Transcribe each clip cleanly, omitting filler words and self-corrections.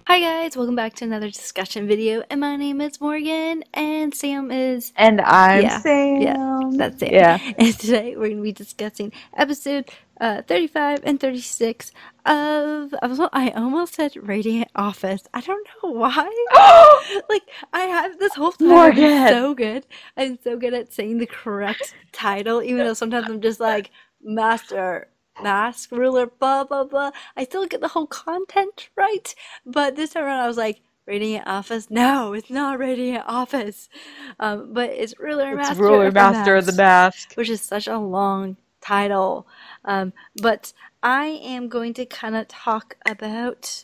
Hi guys, welcome back to another discussion video, and my name is Morgan, and Sam is... And I'm yeah, Sam. that's Sam. Yeah. And today we're going to be discussing episode 35 and 36 of... I almost said Radiant Office. I don't know why. Like, I have this whole time Morgan! I'm so good at saying the correct title, even though sometimes I'm just like, Mask ruler, blah blah blah. I still get the whole content right, but this time around I was like, Radiant Office? No, it's not Radiant Office. But it's Ruler It's Master Ruler of the Master of the Mask, Mask. which is such a long title. But I am going to kind of talk about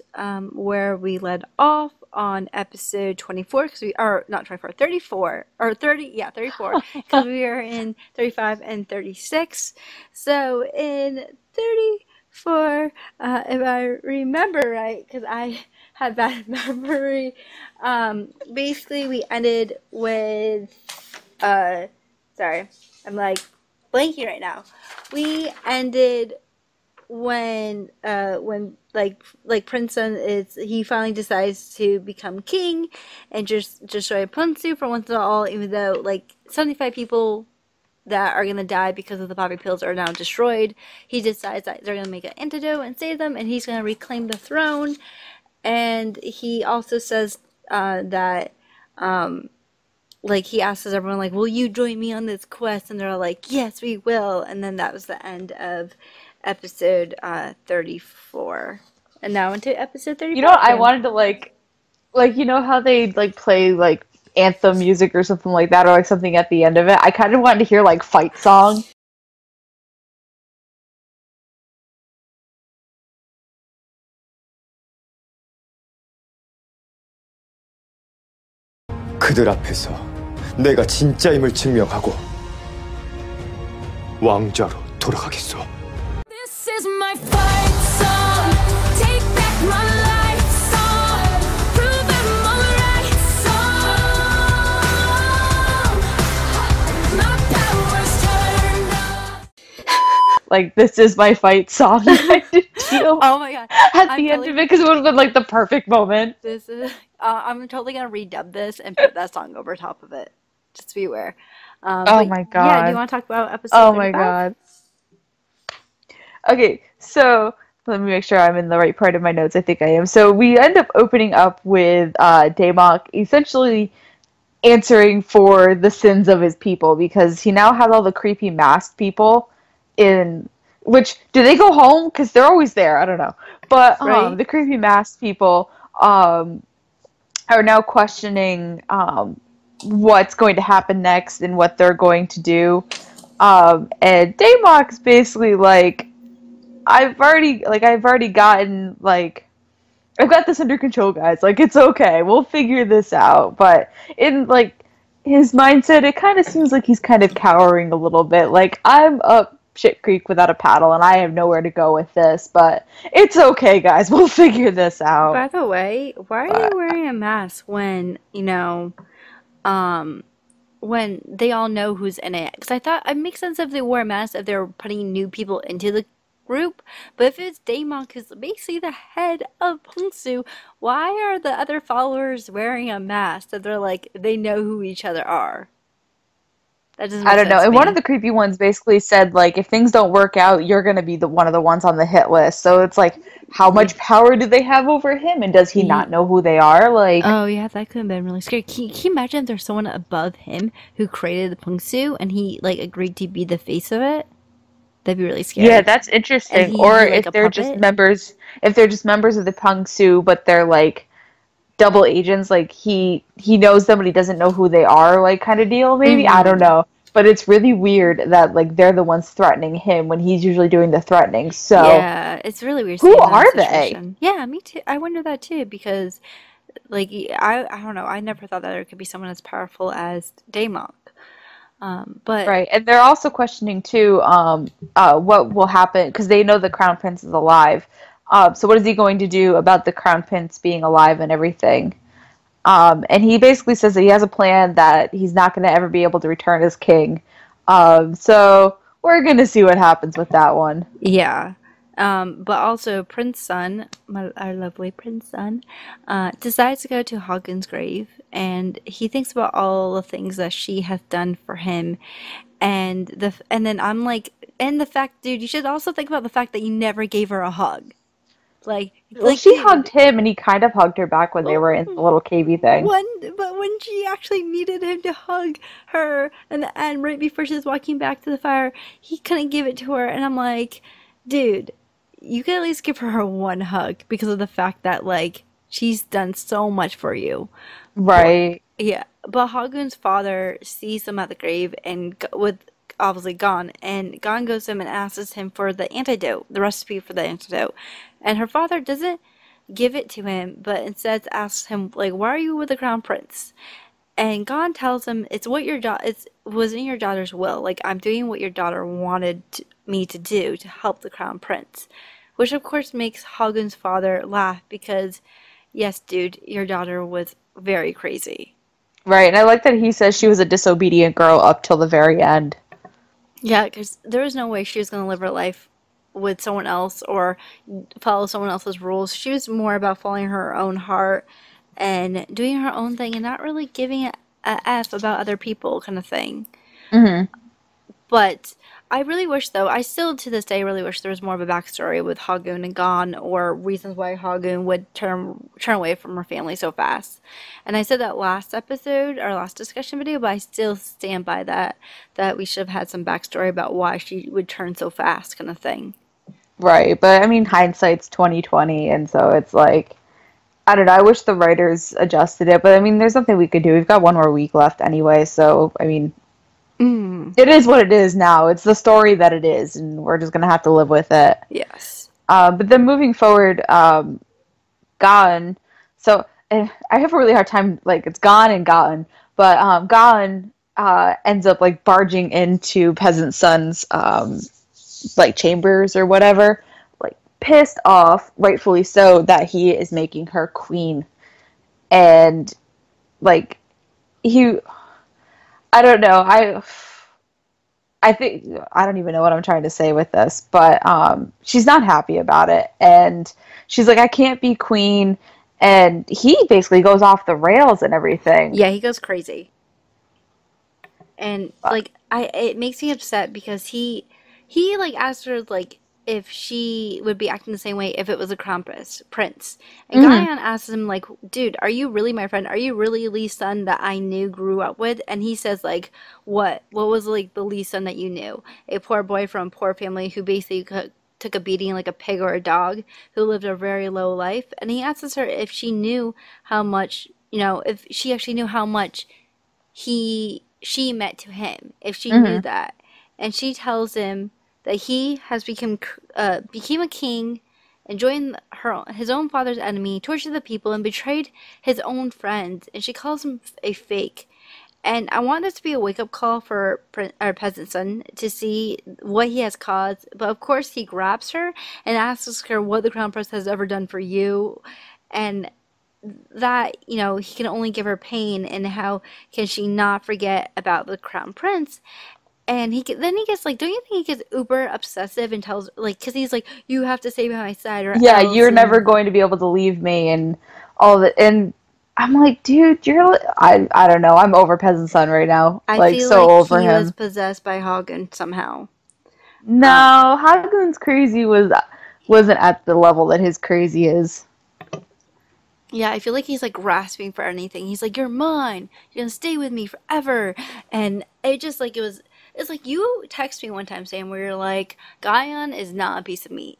where we led off on episode 24, because we are not 24, 34, or 30, yeah, 34, because we are in 35 and 36. So in 34, if I remember right, because I have bad memory, basically we ended with, sorry, I'm like blanking right now. We ended when Prince Sun he finally decides to become king and just destroy Punsu for once and all, even though like 75 people that are gonna die because of the poppy pills are now destroyed. He decides that they're gonna make an antidote and save them, and he's gonna reclaim the throne. And he also says that like he asks everyone like, will you join me on this quest? And they're all like, yes, we will. And then that was the end of episode 34. And now into episode 35. You know what? I wanted to like you know how they like play like anthem music or something like that, or like something at the end of it. I kind of wanted to hear like fight song. 그들 앞에서 내가 진짜 힘을 증명하고 왕좌로 돌아가겠소. This is my fight song. Take back my life song. Prove I'm alright song. My power's turned on. Like, this is my fight song. Oh my god! At the end of it, because it would have been like the perfect moment. This is. I'm totally gonna redub this and put that song over top of it. Just to be aware. Oh my god! Yeah, do you want to talk about episode? Oh 35? my god! Okay, so let me make sure I'm in the right part of my notes. I think I am. So we end up opening up with Daemok essentially answering for the sins of his people, because he now has all the creepy masked people in. Which, do they go home? Because they're always there. I don't know. But Right. the creepy masked people are now questioning what's going to happen next and what they're going to do. And Daemok's basically like, I've already gotten, like, I've got this under control, guys. Like, it's okay. We'll figure this out. But in, like, his mindset, it kind of seems like he's kind of cowering a little bit. Like, I'm up shit creek without a paddle, and I have nowhere to go with this. But it's okay, guys. We'll figure this out. By the way, why are you wearing a mask when, when they all know who's in it? Because I thought it makes sense if they wore a mask if they were putting new people into the group. But if it's Daemok, who's basically the head of Pungsu, why are the other followers wearing a mask that they're like, they know who each other are? That doesn't make I don't know. sense to And me. one of the creepy ones basically said, like, if things don't work out, you're going to be one of the ones on the hit list. So it's like, how much power do they have over him? And does he not know who they are? Like, oh yeah, that could have been really scary. Can you imagine if there's someone above him who created the Pungsu and he like agreed to be the face of it? That'd be really scary. yeah, that's interesting. he Or be, like, if a they're just puppet? members, of the Pungsu, but they're like double agents, like he knows them but he doesn't know who they are, like kind of deal, maybe. I don't know. But it's really weird that like they're the ones threatening him when he's usually doing the threatening. So yeah, it's really weird. who seeing that are situation. Yeah, me too. I wonder that too, because like I don't know. I never thought that there could be someone as powerful as Daemok. But right, and they're also questioning too what will happen, because they know the Crown Prince is alive. So what is he going to do about the Crown Prince being alive and everything? And he basically says that he has a plan that he's not going to ever be able to return as king. So we're going to see what happens with that one. yeah, But also Prince Sun, our lovely Prince Sun, decides to go to Hagun's grave, and he thinks about all the things that she has done for him, and then I'm like, and the fact, dude, you should also think about the fact that you never gave her a hug. Well, she hugged him, and he kind of hugged her back when they were in the little cavey thing. But when she actually needed him to hug her, and right before she was walking back to the fire, he couldn't give it to her, and I'm like, dude, you could at least give her one hug because of the fact that like she's done so much for you. Right. Yeah, but Hagun's father sees them at the grave and with obviously Gon, and Gon goes to him and asks him for the antidote, the recipe for the antidote, and her father doesn't give it to him, but instead asks him like, "Why are you with the crown prince?" And Gon tells him it's what it was in your daughter's will. Like, I'm doing what your daughter wanted me to do to help the crown prince, which of course makes Hagun's father laugh because, yes, dude, your daughter was very crazy. Right, and I like that he says she was a disobedient girl up till the very end. Yeah, because there was no way she was going to live her life with someone else or follow someone else's rules. She was more about following her own heart and doing her own thing and not really giving a F about other people kind of thing. Mm-hmm. But I really wish, though, I still to this day really wish there was more of a backstory with Hagun and Gon, or reasons why Hagun would turn away from her family so fast. And I said that last episode, our last discussion video, but I still stand by that we should have had some backstory about why she would turn so fast kind of thing. Right, but I mean, hindsight's 2020, and so it's like, I don't know, I wish the writers adjusted it, but I mean, there's nothing we could do. We've got one more week left anyway, so, I mean, it is what it is now. It's the story that it is, and we're just gonna have to live with it. Yes. But then moving forward, Gon, so I have a really hard time, like, it's Gon and Gon, but Gon ends up, like, barging into Peasant Sun's, like, chambers or whatever, like, pissed off, rightfully so, that he is making her queen. And, like, I don't know, I think, I don't even know what I'm trying to say with this, but she's not happy about it, and she's like, I can't be queen, and he basically goes off the rails and everything. Yeah, he goes crazy. And, like, it makes me upset because he like asked her like if she would be acting the same way if it was a crown prince. And Guyan asks him like, dude, are you really my friend? Are you really Lee's son that I knew, grew up with? And he says like, what was like the Lee son that you knew? A poor boy from a poor family who basically took a beating like a pig or a dog, who lived a very low life. And he asks her if she knew how much, if she actually knew how much she meant to him, if she knew that. And she tells him that he has became a king and joined his own father's enemy, tortured the people, and betrayed his own friends. And she calls him a fake. And I want this to be a wake-up call for our Peasant Son to see what he has caused. But of course, he grabs her and asks her what the Crown Prince has ever done for you. And that, he can only give her pain. And how can she not forget about the Crown Prince? And then he gets like, don't you think he gets uber obsessive and tells like, because he's like, you have to stay by my side, or yeah, else. You're never going to be able to leave me, and all that. And I'm like, dude, I don't know. I'm over Peasant Son right now. I like feel so like over he him. was possessed by Hagen somehow. No, Hagun's crazy wasn't at the level that his crazy is. Yeah, I feel like he's like grasping for anything. He's like, you're mine. You're gonna stay with me forever. And it just like it's like you text me one time saying where you're like, Guyan is not a piece of meat.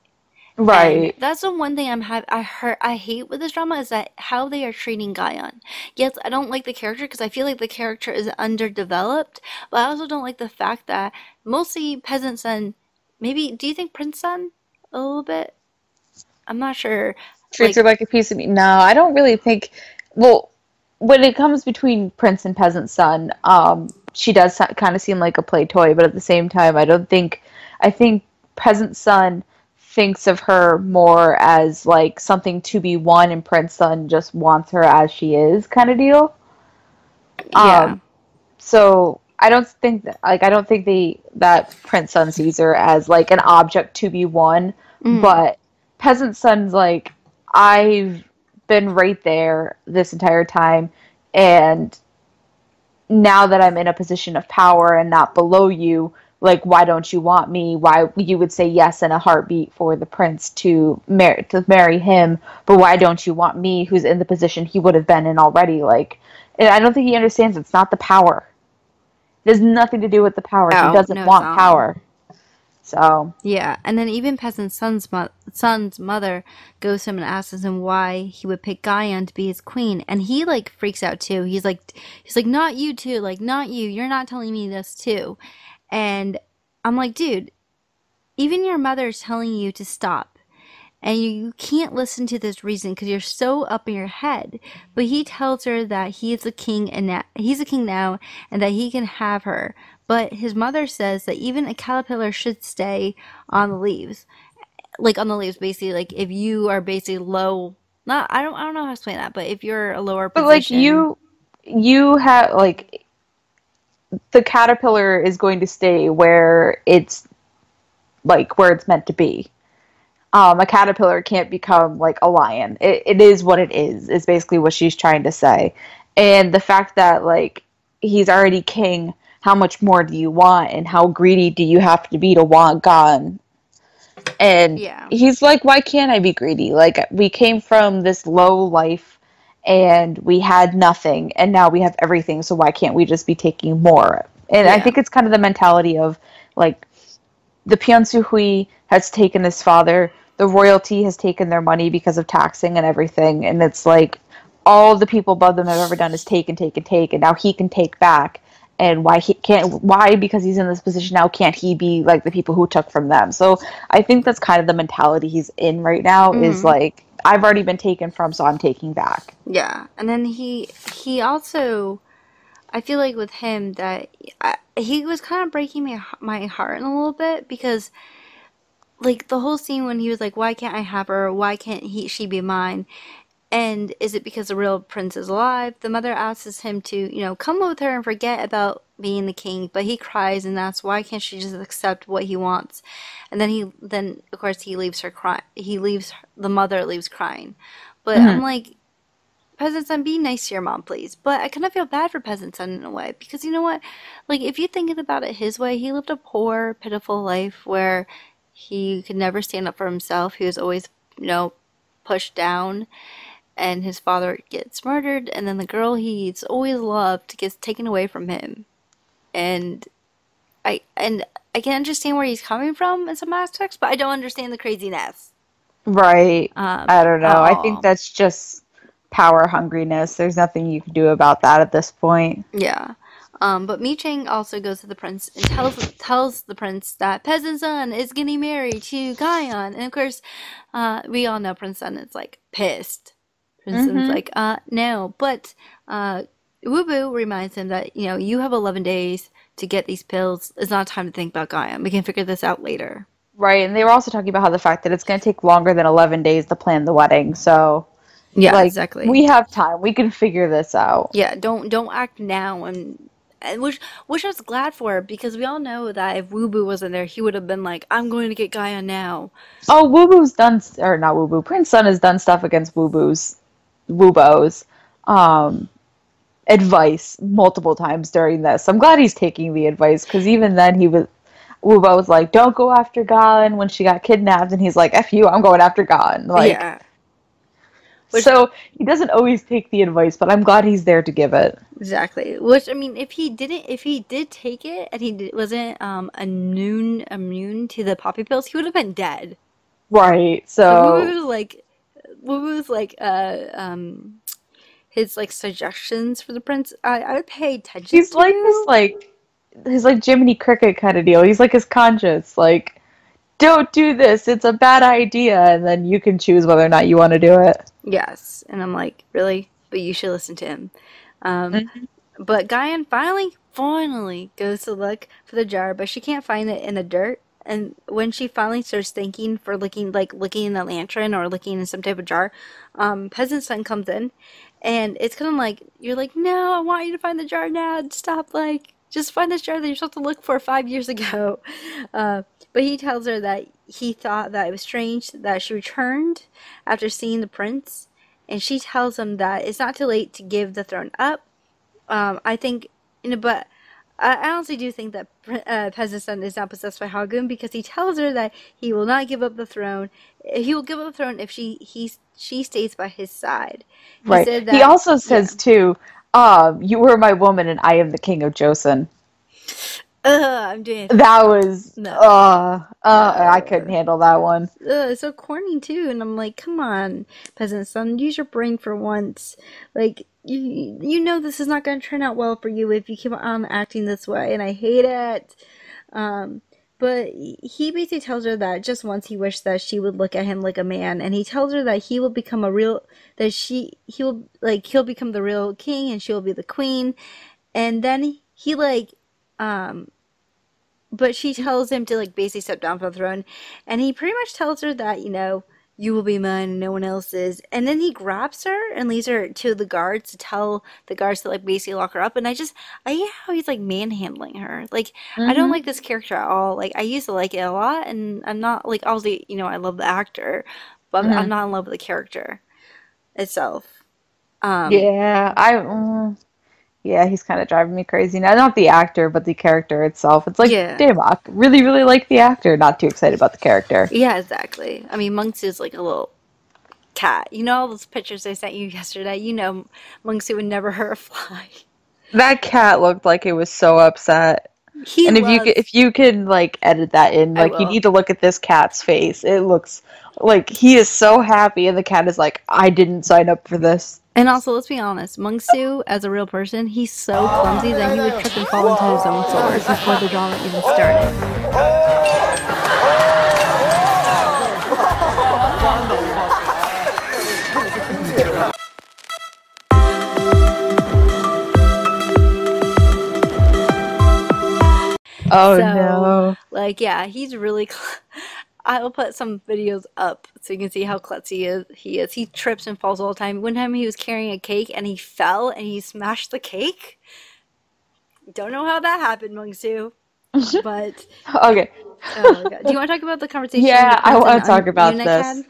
Right. And that's the one thing I hate with this drama is that how they are treating Guyan. Yes, I don't like the character because I feel like the character is underdeveloped, but I also don't like the fact that mostly Peasant Son, maybe, do you think Prince Son a little bit? I'm not sure. Treats her like a piece of meat. No, I don't really think. Well, when it comes between Prince and Peasant Son, she does kind of seem like a play toy, but at the same time, I think Peasant Son thinks of her more as like something to be won, and Prince Son just wants her as she is, kind of deal. Yeah. So I don't think that that Prince Sun sees her as like an object to be won, but Peasant Sun's like, I've been right there this entire time, and now that I'm in a position of power and not below you, like, why don't you want me? Why you would say yes in a heartbeat for the prince to marry him, but why don't you want me, who's in the position he would have been in already? Like, and I don't think he understands it's not the power. It has nothing to do with the power. He Oh, doesn't no, it's want not. power. So Yeah, and then even Peasant Son's mother goes to him and asks him why he would pick Guyon to be his queen, and he like freaks out too. He's like, not you too, like not you. You're not telling me this too, and I'm like, dude, even your mother's telling you to stop, and you can't listen to this reason because you're so up in your head. But he tells her that he is a king and that he's a king now, and that he can have her. But his mother says that even a caterpillar should stay on the leaves, like on the leaves, basically. Like if you are basically low, not I don't know how to explain that, but if you're a lower but like position, you have like the caterpillar is going to stay where it's meant to be. A caterpillar can't become like a lion. It is what it is basically what she's trying to say. And the fact that like he's already king, how much more do you want, and how greedy do you have to be to want God? And yeah, he's like, why can't I be greedy? Like, we came from this low life and we had nothing, and now we have everything, so why can't we just be taking more? And I yeah, think it's kind of the mentality of like the Pyeonsu Hui has taken his father, the royalty has taken their money because of taxing and everything, and it's like all the people above them have ever done is take and take and take, and now he can take back. And why, because he's in this position now, can't he be like the people who took from them? So I think that's kind of the mentality he's in right now, is like, I've already been taken from, so I'm taking back. yeah. And then he also, I feel like with him that he was kind of breaking my heart in a little bit because like the whole scene when he was like, why can't I have her? Why can't she be mine? And is it because the real prince is alive? The mother asks him to, come with her and forget about being the king, but he cries and asks, why can't she just accept what he wants? And then of course he leaves her crying. The mother leaves crying. But I'm like, Peasant Son, be nice to your mom, please. But I kind of feel bad for Peasant Son in a way because you know what? Like, if you think about it his way, he lived a poor, pitiful life where he could never stand up for himself. He was always, pushed down, and his father gets murdered, and then the girl he's always loved gets taken away from him. And I can understand where he's coming from in some aspects, but I don't understand the craziness. Right. I don't know. I think Oh, that's just power hungriness. There's nothing you can do about that at this point. yeah. But Mi Chang also goes to the prince and tells the prince that Peasant Son is getting married to Guyon. And of course, we all know Prince Sun is like pissed. Prince Sun's like, no. But Wu Bu reminds him that, you have 11 days to get these pills. It's not time to think about Guyon. We can figure this out later. Right. And they were also talking about how the fact that it's going to take longer than 11 days to plan the wedding. So, Yeah, like, exactly. we have time. We can figure this out. Yeah, don't act now, and which I was glad for because we all know that if Wu Bu wasn't there, he would have been like, "I'm going to get Gaia now." Oh, Woo Boo's done, or not Woo Boo, Prince Sun has done stuff against Woo Bo's advice multiple times during this. I'm glad he's taking the advice, because even then Woo Bo was like, don't go after Gon when she got kidnapped, and he's like, F you, I'm going after Gon. Like, Yeah, which so he doesn't always take the advice, but I'm glad he's there to give it. exactly. Which I mean, if he did take it and wasn't immune to the poppy pills, he would have been dead. Right, So Wu so Bu's like his like suggestions for the prince, I would pay attention he's like to. his like Jiminy Cricket kind of deal. He's like his conscience, like, don't do this, it's a bad idea, and then you can choose whether or not you want to do it. Yes, and I'm like, really? But you should listen to him. Mhm. But Guyan finally goes to look for the jar, but she can't find it in the dirt. And when she finally starts thinking for looking in the lantern or looking in some type of jar, Peasant Son comes in, and it's kind of like you're like, no, I want you to find the jar now. Stop Just find the jar that you're supposed to look for 5 years ago. But he tells her that he thought that it was strange that she returned after seeing the prince. And she tells him that it's not too late to give the throne up. I think, but I honestly do think that Peasant's Son is not possessed by Hagun, because he tells her that he will not give up the throne. He will give up the throne if she stays by his side. Right. Said that, He also says too, "You were my woman, and I am the king of Joseon." I'm doing it. That was No. I couldn't handle that one. It's so corny too, and I'm like, come on, Peasant Son, use your brain for once. Like, you know this is not going to turn out well for you if you keep on acting this way, and I hate it. But he basically tells her that just once he wished that she would look at him like a man, and he tells her that he will become he'll become the real king, and she will be the queen, and then he but she tells him to basically step down from the throne, and he pretty much tells her that, you will be mine and no one else's. And then he grabs her and leads her to the guards to tell the guards to basically lock her up. And I hate how he's manhandling her. I don't like this character at all. I used to like it a lot, and I'm not obviously, I love the actor, but I'm not in love with the character itself. Yeah, he's kind of driving me crazy now. Not the actor, but the character itself. It's Daemok. Really, really like the actor. Not too excited about the character. Yeah, exactly. I mean, Monks is like a little cat. All those pictures I sent you yesterday? Monks would never hurt a fly. That cat looked like it was so upset. If you can edit that in, you need to look at this cat's face. It looks like he is so happy, and the cat is like, I didn't sign up for this. And also, let's be honest, Mungsu, as a real person, he's so clumsy that he would trip and fall into his own sword before the drama even started. Oh, no. He's really... I'll put some videos up so you can see how klutzy he is. He trips and falls all the time. One time he was carrying a cake and he fell and he smashed the cake. Don't know how that happened, Mungsu. But... Okay. Oh my God. Do you want to talk about the conversation? Yeah, I want to talk about this.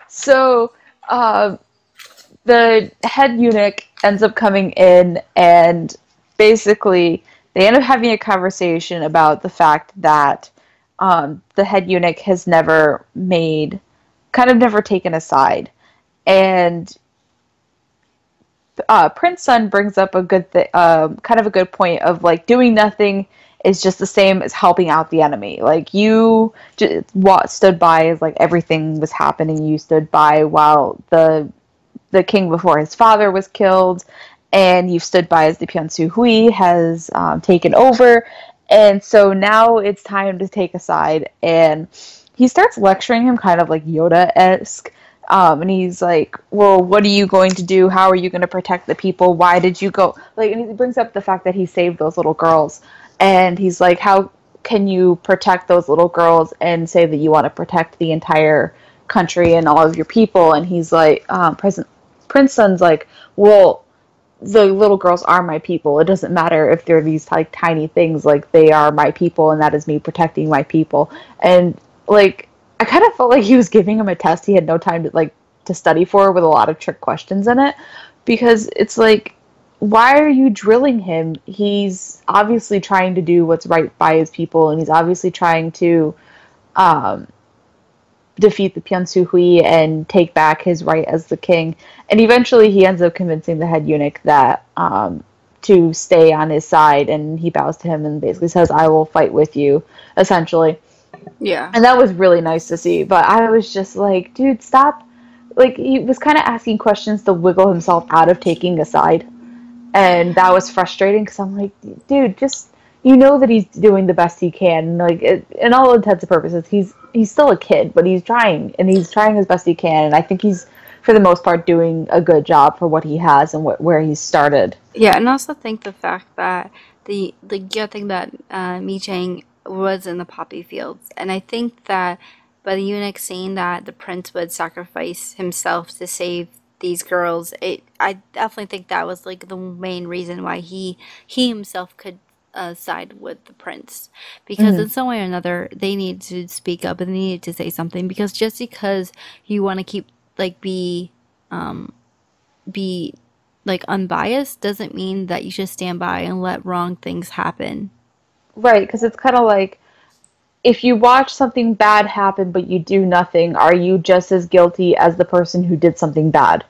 So, the head eunuch ends up coming in, and basically they end up having a conversation about the fact that the head eunuch has never taken a side. And Prince Sun brings up a good point of doing nothing is just the same as helping out the enemy. You just stood by as everything was happening. You stood by while the king before his father was killed, and you've stood by as the Pyeonsu Hui has taken over. And so now it's time to take a side, and he starts lecturing him kind of Yoda-esque. And he's like, well, what are you going to do? How are you going to protect the people? Why did you go? And he brings up the fact that he saved those little girls. And he's like, how can you protect those little girls and say that you want to protect the entire country and all of your people? And he's like, Prince Sun's like, well, the little girls are my people. It doesn't matter if they're these tiny things. They are my people, and that is me protecting my people. And I kind of felt like he was giving him a test he had no time to study for, with a lot of trick questions in it, because it's why are you drilling him? He's obviously trying to do what's right by his people, and he's obviously trying to defeat the Pyeonsu Hui and take back his right as the king. And eventually he ends up convincing the head eunuch that to stay on his side, and he bows to him and basically says, I will fight with you, essentially. Yeah. And that was really nice to see, but I was just like, dude, stop. He was kind of asking questions to wiggle himself out of taking a side, and that was frustrating, because I'm like, dude, just... that he's doing the best he can. In all intents and purposes, he's still a kid, but he's trying as best he can. And I think he's, for the most part, doing a good job for what he has and where he's started. Yeah, and I also think the fact that the good thing that Mi Chang was in the poppy fields, and I think that by the eunuch saying that the prince would sacrifice himself to save these girls, I definitely think that was the main reason why he himself could side with the prince, because in some way or another they need to speak up and they need to say something, because just because you want to keep like be like unbiased doesn't mean that you should stand by and let wrong things happen. Right, because it's kind of like, if you watch something bad happen but you do nothing, are you just as guilty as the person who did something bad?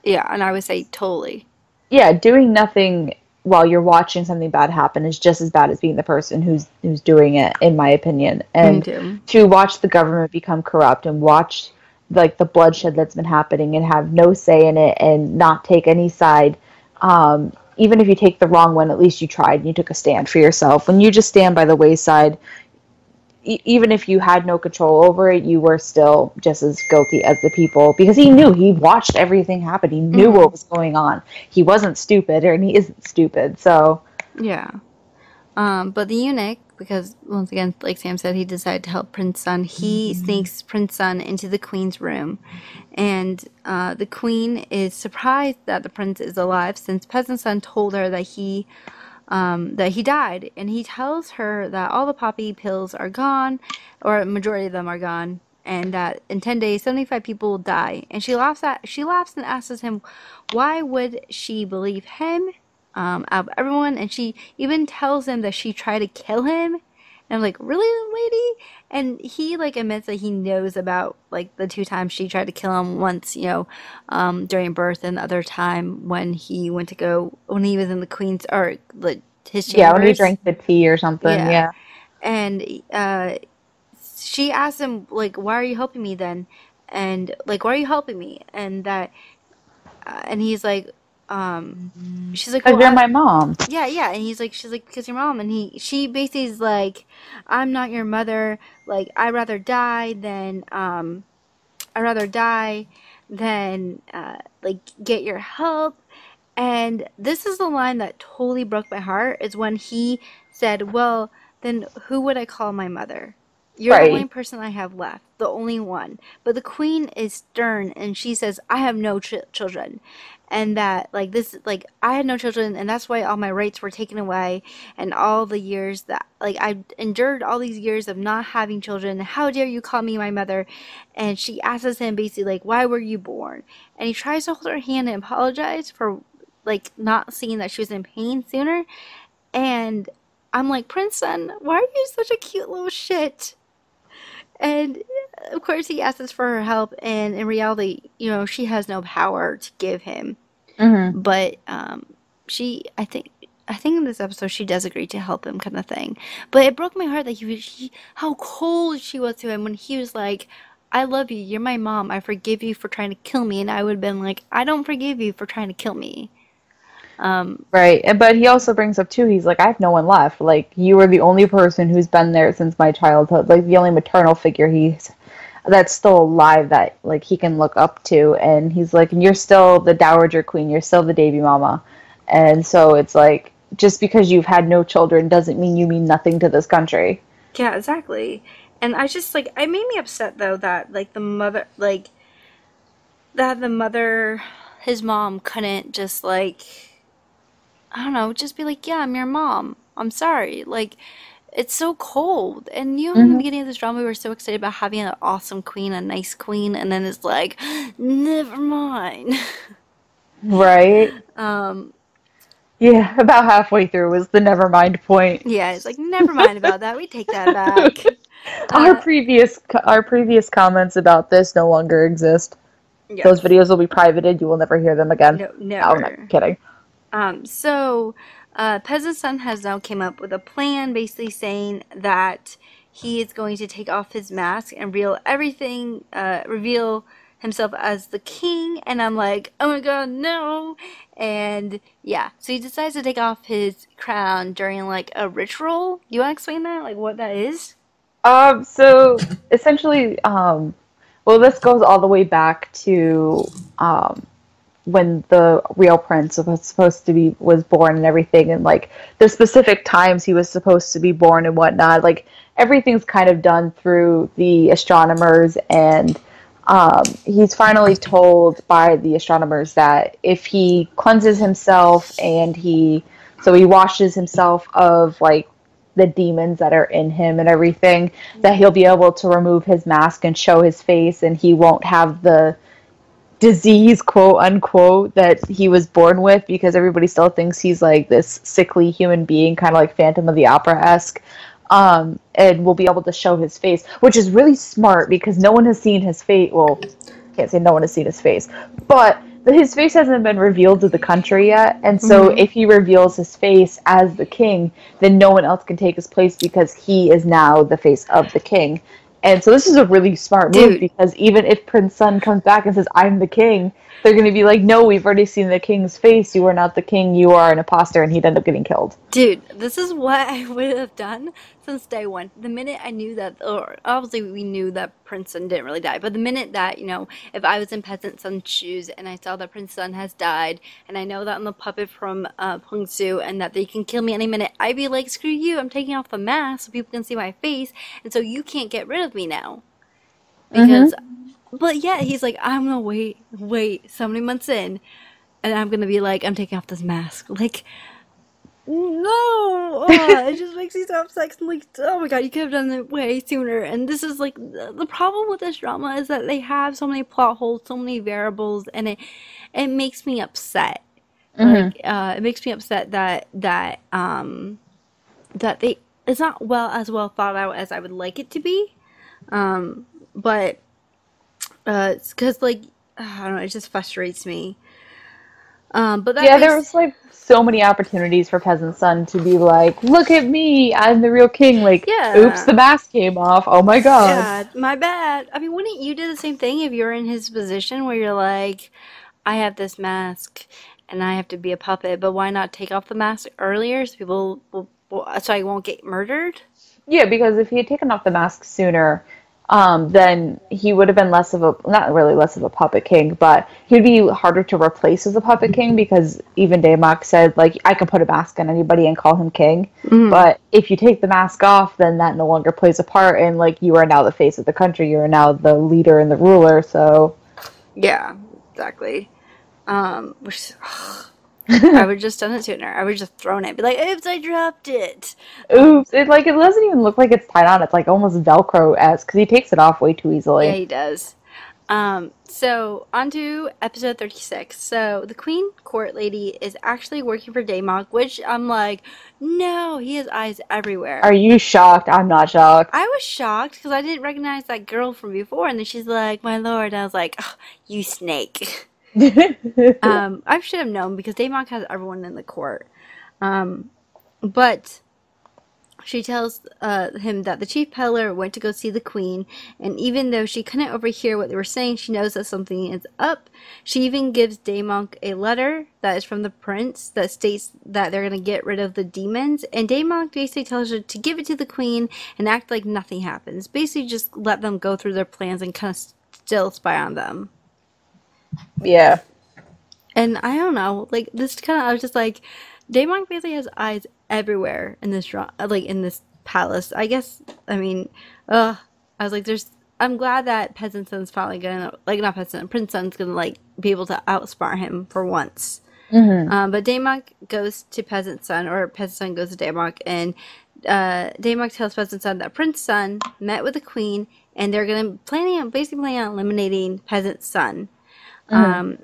Yeah, and I would say totally. Yeah, doing nothing while you're watching something bad happen is just as bad as being the person who's doing it, in my opinion. Me And too. to watch the government become corrupt and watch like the bloodshed that's been happening and have no say in it and not take any side, even if you take the wrong one, at least you tried and you took a stand for yourself. When you just stand by the wayside, even if you had no control over it, you were still just as guilty as the people, because he watched everything happen. He knew what was going on. He wasn't stupid, and he isn't stupid. So Yeah. But the eunuch, because once again, like Sam said, he decided to help Prince Sun. He sneaks Prince Sun into the queen's room, and the queen is surprised that the prince is alive, since Peasant Sun told her that he died, and he tells her that all the poppy pills are gone, or a majority of them are gone, and that in 10 days 75 people will die. And she laughs and asks him why would she believe him out of everyone, and she even tells him that she tried to kill him. And I'm like, really, lady? And he like admits that he knows about like the 2 times she tried to kill him. Once, during birth, and the other time when he went to go when he was in the queen's, or like his yeah, when he chambers. drank the tea or something, yeah. And she asked him like, why are you helping me then? And like, why are you helping me? And that, and he's like, she's like, Because well, you're my mom. yeah, yeah, and she's like, because your mom, and she basically is like, I'm not your mother. Like, I'd rather die than like get your help. And this is the line that totally broke my heart. Is when he said, "Well, then who would I call my mother? You're the only Right. person I have left, the only one." But the queen is stern, and she says, "I have no children." And that, like, this, like, I had no children, and that's why all my rights were taken away, and all the years that, like, I endured all these years of not having children. How dare you call me my mother? And she asks him basically, like, why were you born? And he tries to hold her hand and apologize for, like, not seeing that she was in pain sooner. And I'm like, Prince Sun, why are you such a cute little shit? And of course, he asks for her help, and in reality, she has no power to give him. Mm-hmm. But I think in this episode she does agree to help him, kind of thing. But it broke my heart that how cold she was to him when he was like, "I love you. You're my mom. I forgive you for trying to kill me." And I would have been like, "I don't forgive you for trying to kill me." Right. But he also brings up too, he's like, I have no one left. Like, you were the only person who's been there since my childhood. Like, the only maternal figure that's still alive that like he can look up to. And he's like, and you're still the dowager queen, you're still the baby mama. And so it's like, just because you've had no children doesn't mean you mean nothing to this country. Yeah, exactly. And I just like, it made me upset though that like the mother, his mom couldn't just like, I don't know, just be like, yeah, I'm your mom. I'm sorry. Like, it's so cold. And in the Hmm. beginning of this drama, we were so excited about having an awesome queen, a nice queen, and then it's like, never mind. Right. Yeah, about halfway through was the never mind point. Yeah, it's like, never mind about that. We take that back. Our previous comments about this no longer exist. Those Yes. videos will be privated. You will never hear them again. No, No, I'm never. not kidding. So, Peasant Sun has now came up with a plan, basically saying that he is going to take off his mask and reveal himself as the king. And I'm like, oh my god, no! And yeah, so he decides to take off his crown during like a ritual. You want to explain that, like what that is? So essentially, well, this goes all the way back to when the real prince was born and everything, and like the specific times he was supposed to be born and whatnot. Like, everything's kind of done through the astronomers, and he's finally told by the astronomers that if he cleanses himself and he So he washes himself of like the demons that are in him and everything, that he'll be able to remove his mask and show his face, and he won't have the disease, quote unquote, that he was born with, because everybody still thinks he's like this sickly human being, kind of like Phantom of the Opera-esque. And will be able to show his face, which is really smart because no one has seen his face. Well, can't say no one has seen his face, but his face hasn't been revealed to the country yet, and so if he reveals his face as the king, then no one else can take his place because he is now the face of the king. And so this is a really smart move, because even if Prince Sun comes back and says, I'm the king, they're going to be like, no, we've already seen the king's face. You are not the king. You are an imposter. And he'd end up getting killed. Dude, this is what I would have done since day one. The minute I knew that, or obviously we knew that Prince Sun didn't really die, but the minute that, you know, if I was in Peasant Sun's shoes and I saw that Prince Sun has died, and I know that I'm the puppet from Pungsu, and that they can kill me any minute, I'd be like, screw you, I'm taking off the mask so people can see my face, and so you can't get rid of me now. Because, but yeah, he's like, I'm gonna wait so many months in, and I'm gonna be like, I'm taking off this mask. Like, no! It just makes me so upset. I'm like, oh my god, you could have done it way sooner. And this is like, the problem with this drama is that they have so many plot holes, so many variables, and it makes me upset. Like, it makes me upset that it's not as well thought out as I would like it to be. But it's because, like, I don't know, it just frustrates me. But that there was like so many opportunities for Peasant Sun to be like, look at me, I'm the real king. Like, oops, the mask came off. Oh my god. Yeah, my bad. I mean, wouldn't you do the same thing if you're in his position where you're like, I have this mask and I have to be a puppet, but why not take off the mask earlier so people so I won't get murdered? Yeah, because if he had taken off the mask sooner, then he would have been not really less of a puppet king, but he'd be harder to replace as a puppet king, because even Daemok said, like, I can put a mask on anybody and call him king, but if you take the mask off, then that no longer plays a part, and, like, you are now the face of the country, you are now the leader and the ruler, so... Yeah, exactly. Which... I would just done it sooner. I would just thrown it. Be like, oops, I dropped it. Oops. It doesn't even look like it's tied on. It's like almost Velcro-esque, because he takes it off way too easily. Yeah, he does. So, on to episode 36. So, the Queen Court Lady is actually working for Daemok, which I'm like, no, he has eyes everywhere. Are you shocked? I'm not shocked. I was shocked, because I didn't recognize that girl from before, and then she's like, my lord. And I was like, oh, you snake. I should have known, because Daemok has everyone in the court. But she tells him that the chief peddler went to go see the queen, and even though she couldn't overhear what they were saying, she knows that something is up. She even gives Daemok a letter that is from the prince that states that they're going to get rid of the demons, and Daemok basically tells her to give it to the queen and act like nothing happens. Basically just let them go through their plans and kind of still spy on them. Yeah. And I don't know, like, this kind of, I was just like, Daemok basically has eyes everywhere in this in this palace. I guess, I mean, I was like, I'm glad that Peasant Sun's finally gonna, like, not Peasant, Prince Sun's gonna, like, be able to outsmart him for once. But Daemok goes to Peasant Sun, or Peasant Sun goes to Daemok, and Daemok tells Peasant Sun that Prince Sun met with the queen, and they're basically planning on eliminating Peasant Sun. And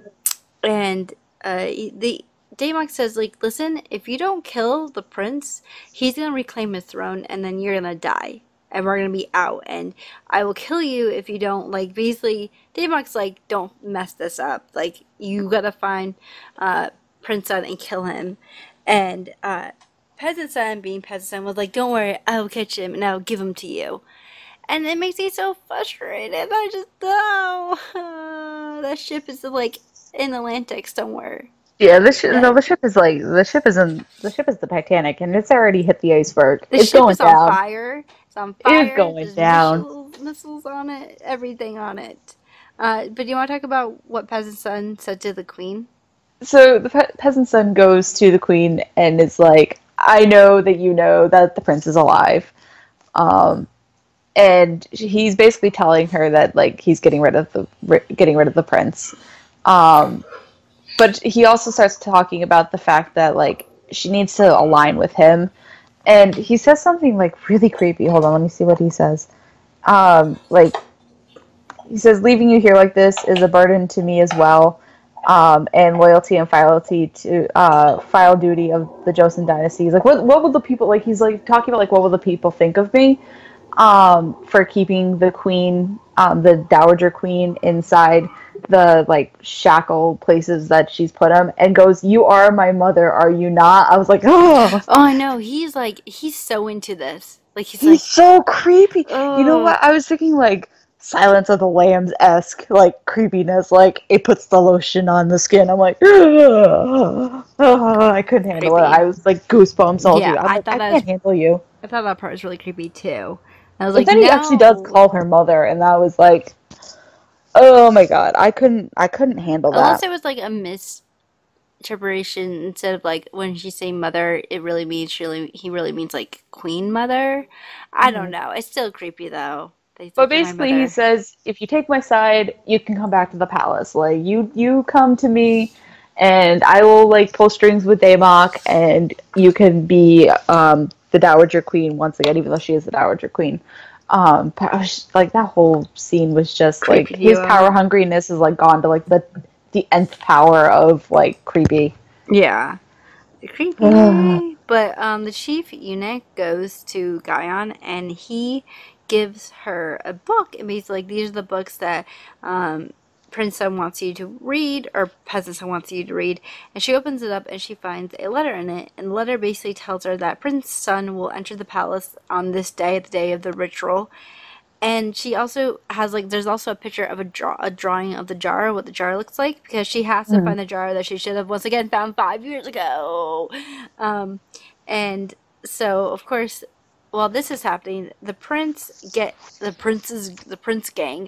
the Daemok says, like, listen, if you don't kill the prince, he's gonna reclaim his throne, and then you're gonna die, and we're gonna be out, and I will kill you if you don't, like, basically, Daemok's like, don't mess this up, like, you gotta find Prince Sun and kill him. And Peasant Sun, being Peasant Sun, was like, don't worry, I will catch him, and I will give him to you. And it makes me so frustrated. I just, that ship is, like, in the Atlantic somewhere. Yeah, the ship is the Titanic, and it's already hit the iceberg. The ship is on fire. It's on fire. It's going down. Missiles on it. Everything on it. But do you want to talk about what Peasant Sun said to the queen? So the Peasant Sun goes to the queen and is like, I know that you know that the prince is alive. And he's basically telling her that, like, he's getting rid of the prince. But he also starts talking about the fact that, like, she needs to align with him. And he says something like really creepy. Hold on, let me see what he says. Like he says, leaving you here like this is a burden to me as well. And loyalty and fealty to file duty of the Joseon dynasty. He's like, what will the people like? He's like talking about like what will the people think of me for keeping the queen, the dowager queen, inside the like shackle places that she's put him, and goes, "You are my mother, are you not?" I was like, oh. Oh, I know. He's so into this. Like He's so creepy. You know oh, what? I was thinking like Silence of the Lambs-esque like creepiness. Like it puts the lotion on the skin. I'm like, I couldn't handle it. creepy. I was like goosebumps all Yeah, through. I'm like, I can't handle you. I thought that part was really creepy too. I was But like, then he actually does no. call her mother, and that was like, oh my god, I couldn't handle Unless that. it was like a misinterpretation instead of like when she say mother, it really means he really means like queen mother. I don't know. It's still creepy though. He's But like, you're my basically, he mother. says, if you take my side, you can come back to the palace. Like you come to me, and I will like pull strings with Daemok, and you can be the Dowager Queen once again, even though she is the Dowager Queen. But I was like that whole scene was just like Creepy his you. power hungriness is like gone to like the nth power of like creepy. Yeah. Creepy. But the chief eunuch goes to Guyon and he gives her a book and basically like these are the books that Prince Sun wants you to read or Peasant Sun wants you to read, and she opens it up and she finds a letter in it, and the letter basically tells her that Prince Sun will enter the palace on this day, the day of the ritual. And she also has like there's also a picture of a drawing of the jar, what the jar looks like, because she has to find the jar that she should have once again found 5 years ago. Um, and so of course, while this is happening, the prince gang.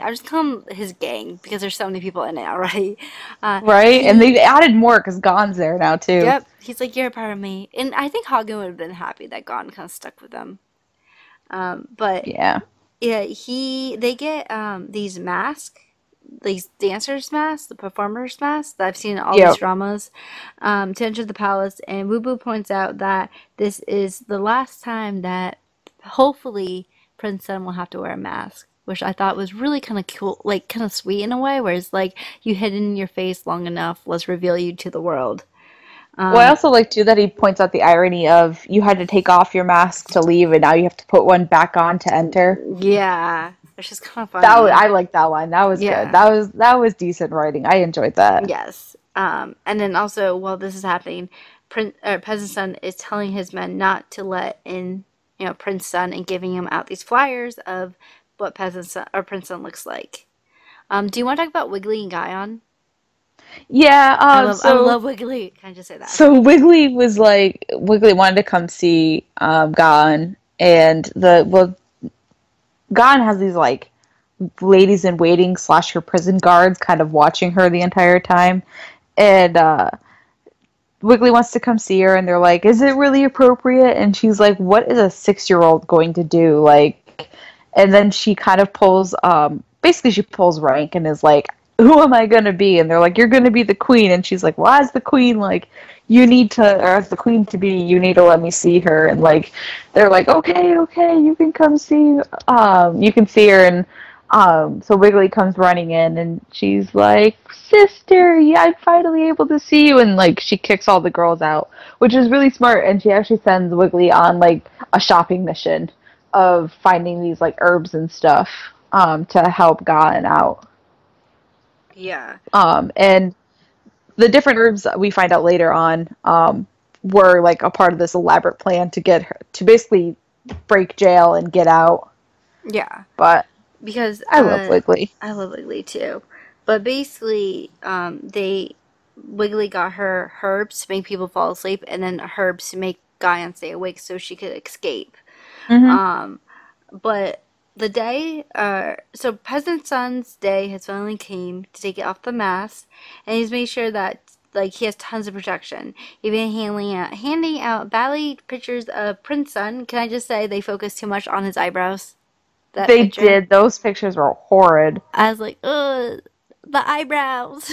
I just call him his gang because there's so many people in it already. Right, and He they added more because Gon's there now too. Yep, he's like you're a part of me, and I think Hagen would have been happy that Gon kind of stuck with them. But Yeah. yeah, they get these masks, these dancers masks, the performers masks that I've seen in all these Yep. dramas, to enter the palace. And Wu Bu points out that this is the last time that hopefully Prince Sun will have to wear a mask, which I thought was really kind of cool, like kind of sweet in a way, where it's like you hid in your face long enough, let's reveal you to the world. Well, I also like too that he points out the irony of you had to take off your mask to leave, and now you have to put one back on to enter. Yeah, it's just kind of I funny. like that line. That was good. Yeah. That was decent writing. I enjoyed that. Yes. And then also, while this is happening, Peasant Son is telling his men not to let in, Prince Sun and giving him out these flyers of what Peasant Son or Prince Sun looks like. Do you want to talk about Wiggly and Guyon? Yeah. I love Wiggly. Can I just say that? So Wiggly wanted to come see Gon, and Gon has these like ladies in waiting / her prison guards kind of watching her the entire time, and Wiggly wants to come see her, and they're like, "Is it really appropriate?" And she's like, "What is a 6-year-old going to do?" Like, and then she kind of pulls, basically she pulls rank and is like, "Who am I gonna be?" And they're like, "You're gonna be the queen." And she's like, "Well, as the queen, like, or as the queen to be, you need to let me see her." And like, they're like, "Okay, okay, you can come see, you can see her." And so Wiggly comes running in, and she's like, "Sister, yeah, I'm finally able to see you." And like, she kicks all the girls out, which is really smart. And she actually sends Wiggly on like a shopping mission of finding these like herbs and stuff to help Gon out. Yeah. And the different herbs that we find out later on were like a part of this elaborate plan to get her to basically break jail and get out. Yeah. But Because I love Wiggly. I love Wiggly too. But basically, Wiggly got her herbs to make people fall asleep, and then herbs to make Guyon stay awake so she could escape. Mm-hmm. But the day, so Peasant Son's day has finally came to take it off the mask, and he's made sure that like he has tons of protection. Even handing out badly pictures of Prince Sun. Can I just say they focus too much on his eyebrows? That They picture. did. Those pictures were horrid. I was like, ugh, the eyebrows.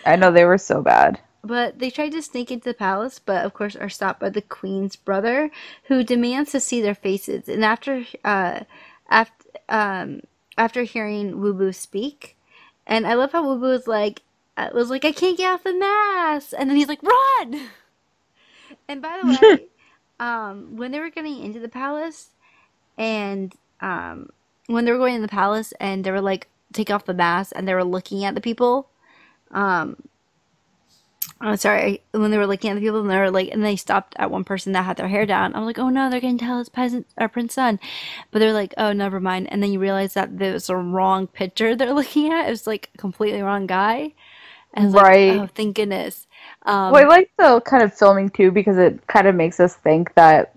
I know they were so bad. but they tried to sneak into the palace, but of course are stopped by the queen's brother, who demands to see their faces. And after hearing Wu Bu speak, and I love how Wu Bu was like, I can't get off the mask, and then he's like, run! And by the way, when they were getting into the palace, and when they were going in the palace, and they were like, take off the mask, and they were looking at the people, when they were looking at the people, and they were like, and they stopped at one person that had their hair down. I was like, oh no, they're gonna tell it's Prince Sun, but they're like, oh, never mind. And then you realize that there was a wrong picture they're looking at. It was like a completely wrong guy. And Right. oh, thank goodness. Well, I like the kind of filming too because it kind of makes us think that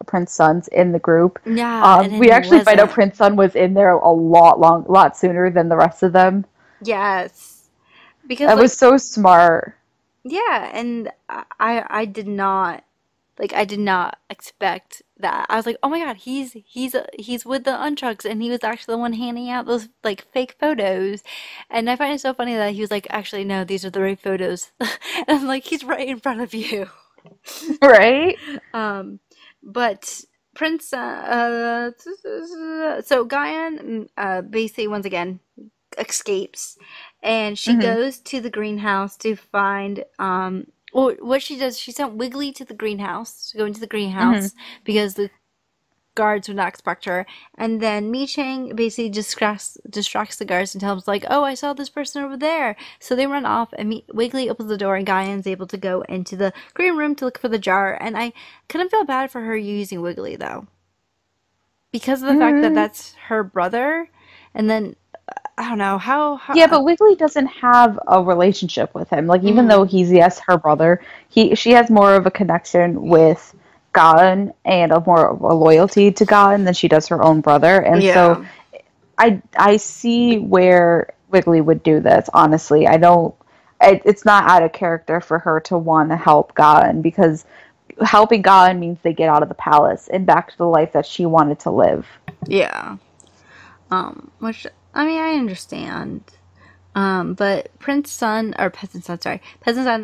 Prince Sun's in the group. Yeah, and then We he actually find out wasn't. Prince Sun was in there a lot sooner than the rest of them. Yes, because That was so smart. yeah, and I did not expect that. I was like, oh my god, he's with the Untrucks, and he was actually the one handing out those like fake photos. And I find it so funny that he was like, actually no, these are the right photos. And I'm like, he's right in front of you. Right? But Prince, so Guyan, basically once again escapes, and she goes to the greenhouse to find, well, what she does, she sent Wiggly to the greenhouse, to go into the greenhouse, because the guards would not expect her. And then Mi Chang basically distracts the guards and tells them, like, oh, I saw this person over there. So they run off, and Wiggly opens the door, and Guyan's able to go into the green room to look for the jar. And I kind of feel bad for her using Wiggly, though, because of the fact that that's her brother. And then, I don't know, how Yeah, but Wiggly doesn't have a relationship with him. Like, even though he's, yes, her brother, she has more of a connection with Gon and more of a loyalty to Gon than she does her own brother. And so I see where Wiggly would do this, honestly. It's not out of character for her to want to help Gon, because helping Gon means they get out of the palace and back to the life that she wanted to live. Yeah. Which, I mean, I understand. But Peasant Sun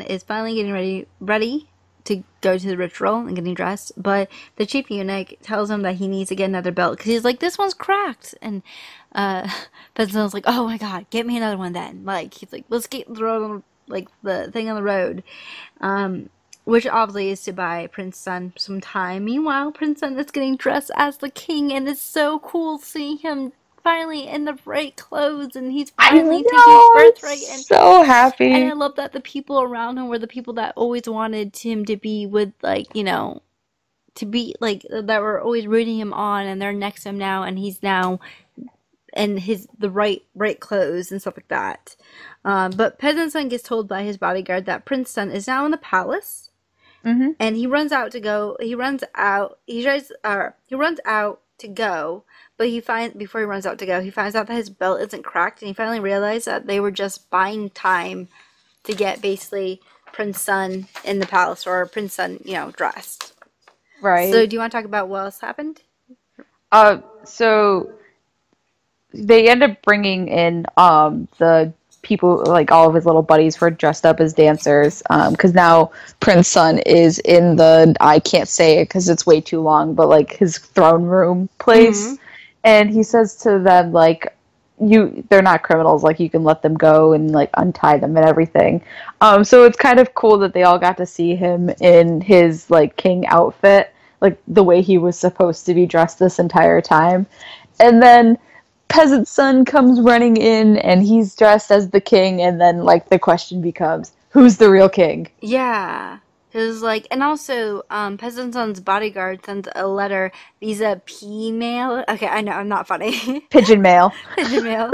is finally getting ready to go to the ritual and getting dressed. But the chief eunuch tells him that he needs to get another belt, because he's like, this one's cracked. And Peasant Sun's like, oh my god, get me another one then. Like, he's like, let's get the road on, like, the thing on the road. Which obviously is to buy Prince Sun some time. Meanwhile, Prince Sun is getting dressed as the king, and it's so cool seeing him finally in the right clothes, and he's finally taking his birthright. And so happy. And I love that the people around him were the people that always wanted him to be with, like, you know, to be like, that were always rooting him on, and they're next to him now, and he's now in the right clothes and stuff like that. But Peasant Sun gets told by his bodyguard that Prince Sun is now in the palace. And he runs out to go. He runs out to go, but before he runs out to go, he finds out that his belt isn't cracked, and he finally realized that they were just buying time to get basically Prince Sun in the palace, or Prince Sun, you know, dressed. Right. So do you want to talk about what else happened? So they end up bringing in the people, like all of his little buddies who are dressed up as dancers, because now Prince Sun is in the, I can't say it because it's way too long, but like his throne room place, and he says to them, like, they're not criminals, like, you can let them go and like untie them and everything. So it's kind of cool that they all got to see him in his like king outfit, like the way he was supposed to be dressed this entire time. And then Peasant Sun comes running in, and he's dressed as the king, and then like the question becomes, who's the real king? Yeah. It was like, and also, Peasant Sun's bodyguard sends a letter via P-mail. Okay, I know, I'm not funny. Pigeon mail. Pigeon mail.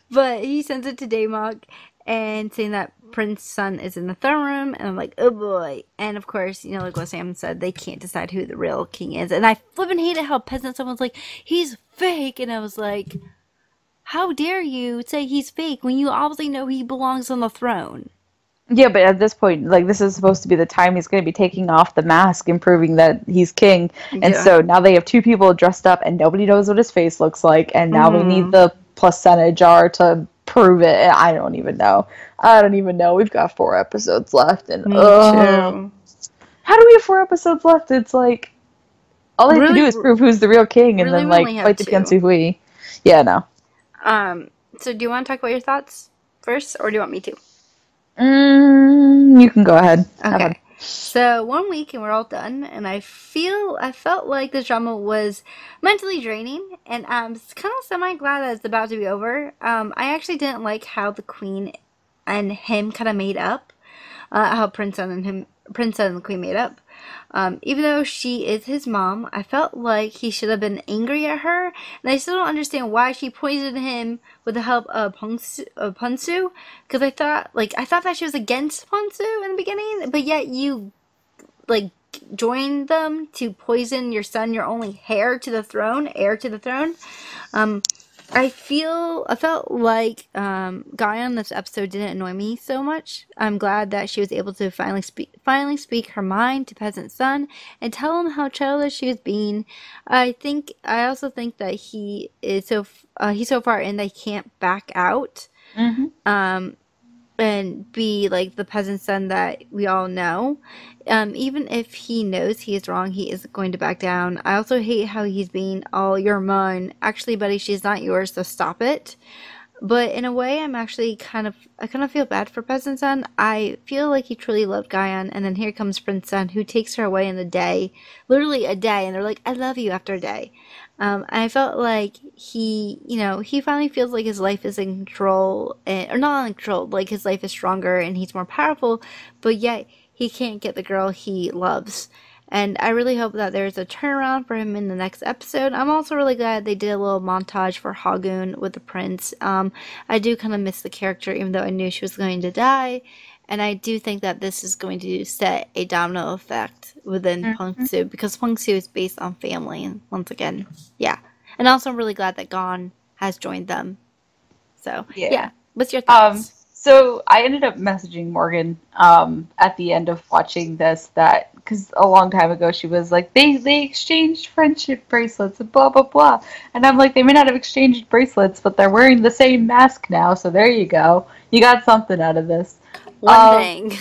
But he sends it to Daemok, and saying that Prince Sun is in the throne room, and I'm like, oh boy. And of course, you know, like what Sam said, they can't decide who the real king is. And I flippin' hated how Peasant Sun was like, he's fake, and I was like, how dare you say he's fake when you obviously know he belongs on the throne? Yeah, but at this point, like, this is supposed to be the time he's going to be taking off the mask and proving that he's king. And so now they have two people dressed up, and nobody knows what his face looks like, and now we need the placenta jar to prove it. I don't even know. We've got 4 episodes left, and Me too. how do we have 4 episodes left? It's like all they have to do is prove who's the real king, and really, then we only like have fight the 2. Piansui. Yeah, no. So do you want to talk about your thoughts first, or do you want me to? You can go ahead. Okay. So 1 week and we're all done, and I felt like this drama was mentally draining, and I'm kind of semi-glad that it's about to be over. I actually didn't like how the queen and him kind of made up, how Princess and the queen made up. Even though she is his mom, I felt like he should have been angry at her, and I still don't understand why she poisoned him with the help of Punsu, because I thought that she was against Punsu in the beginning, but yet you like joined them to poison your son, your only heir to the throne. I felt like Gaia in this episode didn't annoy me so much. I'm glad that she was able to finally speak her mind to Peasant's son and tell him how childish she was being. I also think that he's so far in that he can't back out. And be like the peasant son that we all know. Even if he knows he is wrong, he isn't going to back down. I also hate how he's being all, "You're mine. Actually, buddy, she's not yours, so stop it." But in a way, I kind of feel bad for Peasant Son. I feel like he truly loved Guyan, and then here comes Prince Sun, who takes her away in a day, literally a day, and they're like, "I love you" after a day. I felt like he finally feels like his life is in control, or not in control, like his life is stronger and he's more powerful, but yet he can't get the girl he loves. And I really hope that there's a turnaround for him in the next episode. I'm also really glad they did a little montage for Hagun with the prince. I do kind of miss the character, even though I knew she was going to die. And I do think that this is going to set a domino effect within Pungsu, because Pungsu is based on family. And once again, yeah. And also, I'm really glad that Gon has joined them. So, yeah. What's your thoughts? So I ended up messaging Morgan at the end of watching this because a long time ago she was like, they exchanged friendship bracelets and blah, blah, blah. And I'm like, they may not have exchanged bracelets, but they're wearing the same mask now. So there you go. You got something out of this. One thing.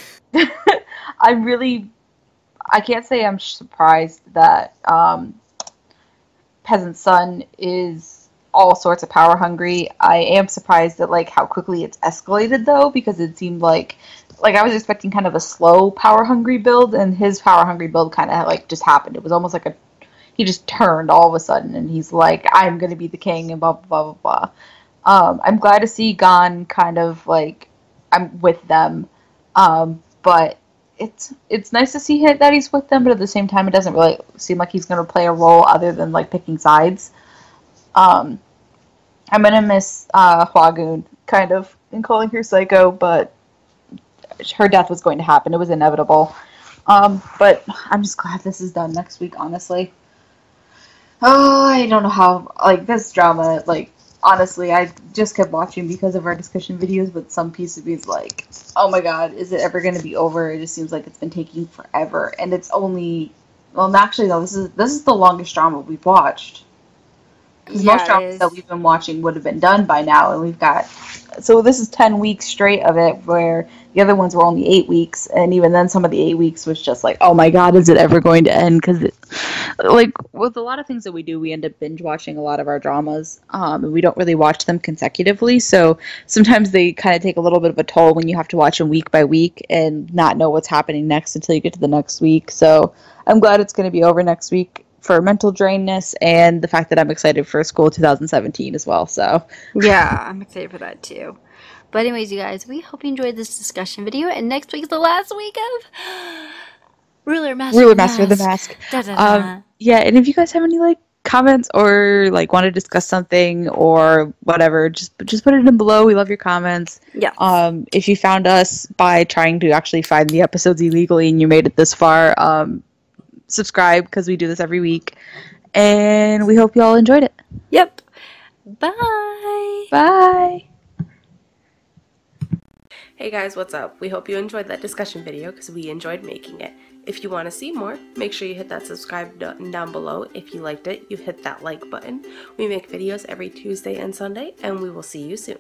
I can't say I'm surprised that Peasant Son is all sorts of power hungry. I am surprised at like how quickly it's escalated though, because it seemed like I was expecting kind of a slow power hungry build, and his power hungry build kind of like just happened. It was almost like he just turned all of a sudden, and he's like, I'm gonna be the king and blah blah blah blah blah. I'm glad to see Gon kind of like I'm with them, but it's nice to see that he's with them, but at the same time it doesn't really seem like he's gonna play a role other than like picking sides. I'm gonna miss Hwagun kind of in calling her psycho, but her death was going to happen. It was inevitable. But I'm just glad this is done next week, honestly. Oh, I don't know how, like, this drama, like, honestly, I just kept watching because of our discussion videos, but some piece of me is like, oh my god, is it ever going to be over? It just seems like it's been taking forever, and it's only, well, actually, no, this is the longest drama we've watched. Because most dramas that we've been watching would have been done by now, and we've got, so this is 10 weeks straight of it, where the other ones were only 8 weeks, and even then some of the 8 weeks was just like, oh my god, is it ever going to end? Because, like, with a lot of things that we do, we end up binge watching a lot of our dramas, and we don't really watch them consecutively, so sometimes they kind of take a little bit of a toll when you have to watch them week by week and not know what's happening next until you get to the next week. So I'm glad it's going to be over next week, for mental drainness, and the fact that I'm excited for school 2017 as well. So yeah, I'm excited for that too. But anyways, you guys, we hope you enjoyed this discussion video, and next week is the last week of Ruler Master of the Mask. Yeah, and if you guys have any like comments or like want to discuss something or whatever, just put it in below. We love your comments. Yeah. If you found us by trying to actually find the episodes illegally and you made it this far, subscribe, because we do this every week, and we hope you all enjoyed it. Yep. Bye. Bye. Hey guys, what's up? We hope you enjoyed that discussion video, because we enjoyed making it. If you want to see more, make sure you hit that subscribe button down below. If you liked it, you hit that like button. We make videos every Tuesday and Sunday, and we will see you soon.